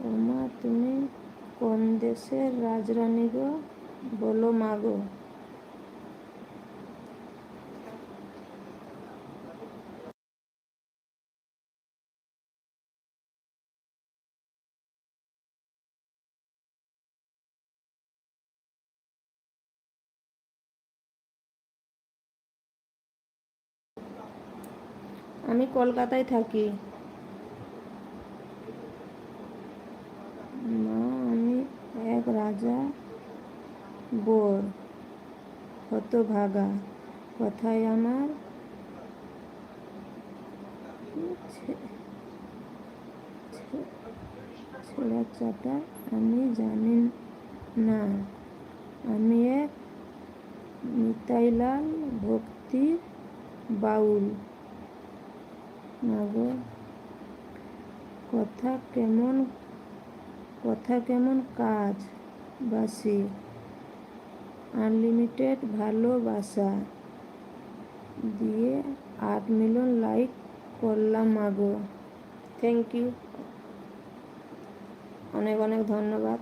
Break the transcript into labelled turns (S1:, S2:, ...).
S1: ওমা তুমি কোন দেশের রাজরানী গো, বলো মা গো। আমি কলকাতায় থাকি মা। আমি এক রাজা বোর হতভাগা, কথায় আমার ছেঁড়া চাটা আমি জানি না। আমি এক নিতাইলাল ভক্তির বাউল মাগো। কথা কেমন কাজ বাসি, আনলিমিটেড ভালোবাসা দিয়ে 8 মিলিয়ন লাইক করলাম মাগো। থ্যাংক ইউ, অনেক অনেক ধন্যবাদ।